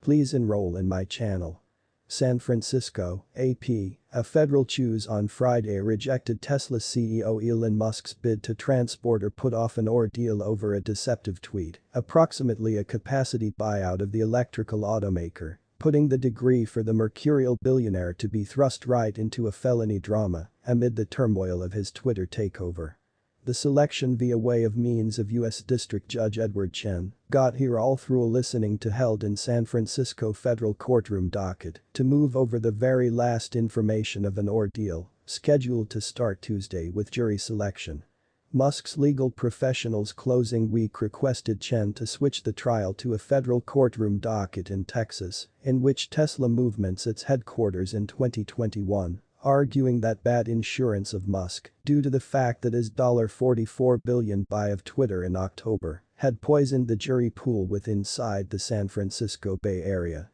Please enroll in my channel. San Francisco, AP, a federal judge on Friday rejected Tesla CEO Elon Musk's bid to transport or put off an ordeal over a deceptive tweet, approximately a capacity buyout of the electrical automaker, putting the decree for the mercurial billionaire to be thrust right into a felony drama amid the turmoil of his Twitter takeover. The selection via way of means of U.S. District Judge Edward Chen got here all through a listening to held in San Francisco federal courtroom docket to move over the very last information of an ordeal scheduled to start Tuesday with jury selection. Musk's legal professionals closing week requested Chen to switch the trial to a federal courtroom docket in Texas, in which Tesla movements its headquarters in 2021. Arguing that bad insurance of Musk, due to the fact that his $44 billion buy of Twitter in October, had poisoned the jury pool within the San Francisco Bay Area.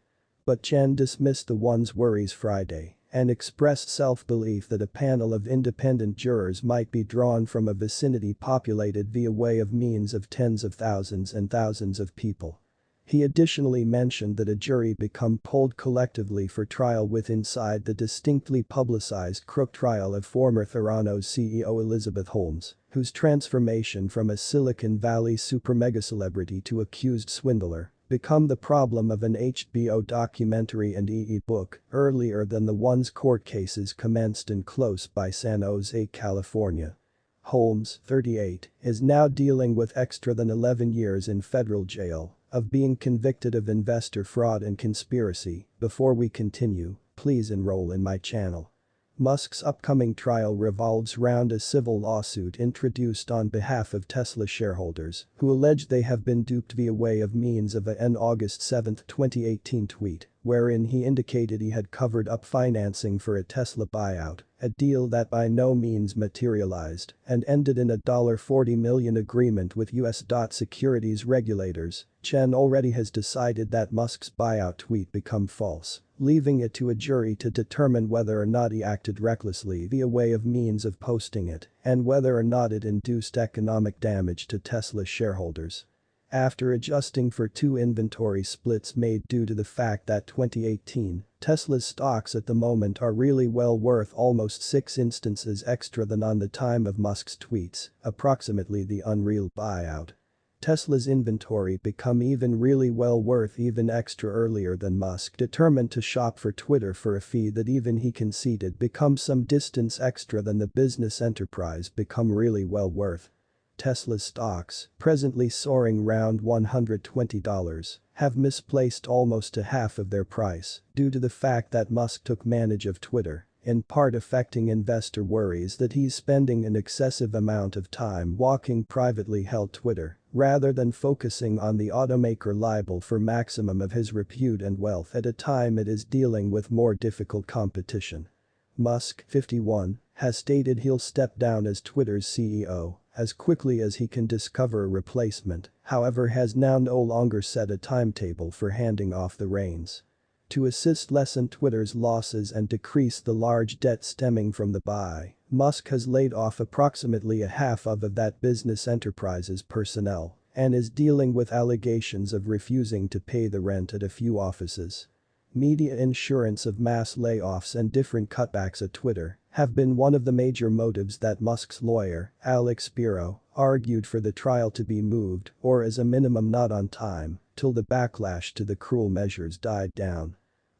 But Chen dismissed the one's worries Friday and expressed self-belief that a panel of independent jurors might be drawn from a vicinity populated via way of means of tens of thousands and thousands of people. He additionally mentioned that a jury become polled collectively for trial within the distinctly publicized crook trial of former Theranos CEO Elizabeth Holmes, whose transformation from a Silicon Valley super-mega celebrity to accused swindler become the problem of an HBO documentary and e-book earlier than the one's court cases commenced in close by San Jose, California. Holmes, 38, is now dealing with extra than 11 years in federal jail of being convicted of investor fraud and conspiracy. Before we continue, please enroll in my channel. Musk's upcoming trial revolves around a civil lawsuit introduced on behalf of Tesla shareholders who allege they have been duped via way of means of an August 7, 2018 tweet wherein he indicated he had covered up financing for a Tesla buyout, a deal that by no means materialized and ended in a $40 million agreement with U.S. securities regulators. Chen already has decided that Musk's buyout tweet become false, leaving it to a jury to determine whether or not he acted recklessly via way of means of posting it and whether or not it induced economic damage to Tesla shareholders. After adjusting for two inventory splits made due to the fact that 2018, Tesla's stocks at the moment are really well worth almost 6 instances extra than on the time of Musk's tweets, approximately the unreal buyout. Tesla's inventory become even really well worth even extra earlier than Musk determined to shop for Twitter for a fee that even he conceded become some distance extra than the business enterprise become really well worth. Tesla's stocks, presently soaring round $120, have misplaced almost a half of their price due to the fact that Musk took manage of Twitter, in part affecting investor worries that he's spending an excessive amount of time walking privately held Twitter rather than focusing on the automaker liable for maximum of his repute and wealth at a time it is dealing with more difficult competition. Musk, 51, has stated he'll step down as Twitter's CEO as quickly as he can discover a replacement, however has now no longer set a timetable for handing off the reins. To assist lessen Twitter's losses and decrease the large debt stemming from the buy, Musk has laid off approximately a half of that business enterprise's personnel and is dealing with allegations of refusing to pay the rent at a few offices. Media insurance of mass layoffs and different cutbacks at Twitter have been one of the major motives that Musk's lawyer, Alex Spiro, argued for the trial to be moved or as a minimum not on time till the backlash to the cruel measures died down.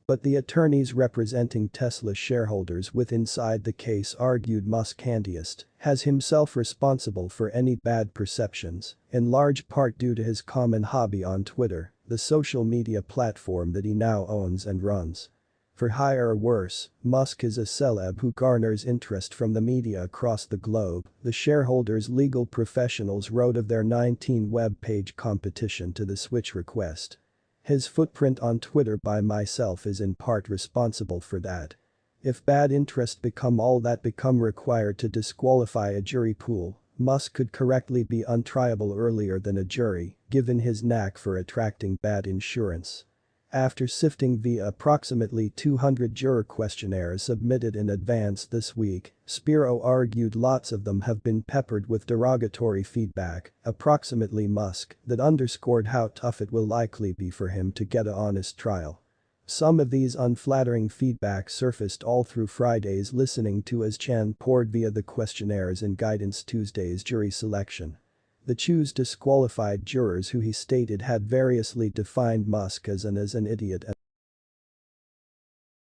But the attorneys representing Tesla shareholders within the case argued Musk handiest has himself responsible for any bad perceptions, in large part due to his common hobby on Twitter, the social media platform that he now owns and runs. For higher or worse, Musk is a celeb who garners interest from the media across the globe, the shareholders' legal professionals wrote of their 19-web-page competition to the switch request. His footprint on Twitter by myself is in part responsible for that. If bad interest become all that become required to disqualify a jury pool, Musk could correctly be untriable earlier than a jury, given his knack for attracting bad insurance. After sifting via approximately 200 juror questionnaires submitted in advance this week, Spiro argued lots of them have been peppered with derogatory feedback, approximately Musk, that underscored how tough it will likely be for him to get a honest trial. Some of these unflattering feedback surfaced all through Friday's listening to as Chan poured via the questionnaires in Guidance Tuesday's jury selection. The Choose disqualified jurors who he stated had variously defined Musk as an idiot and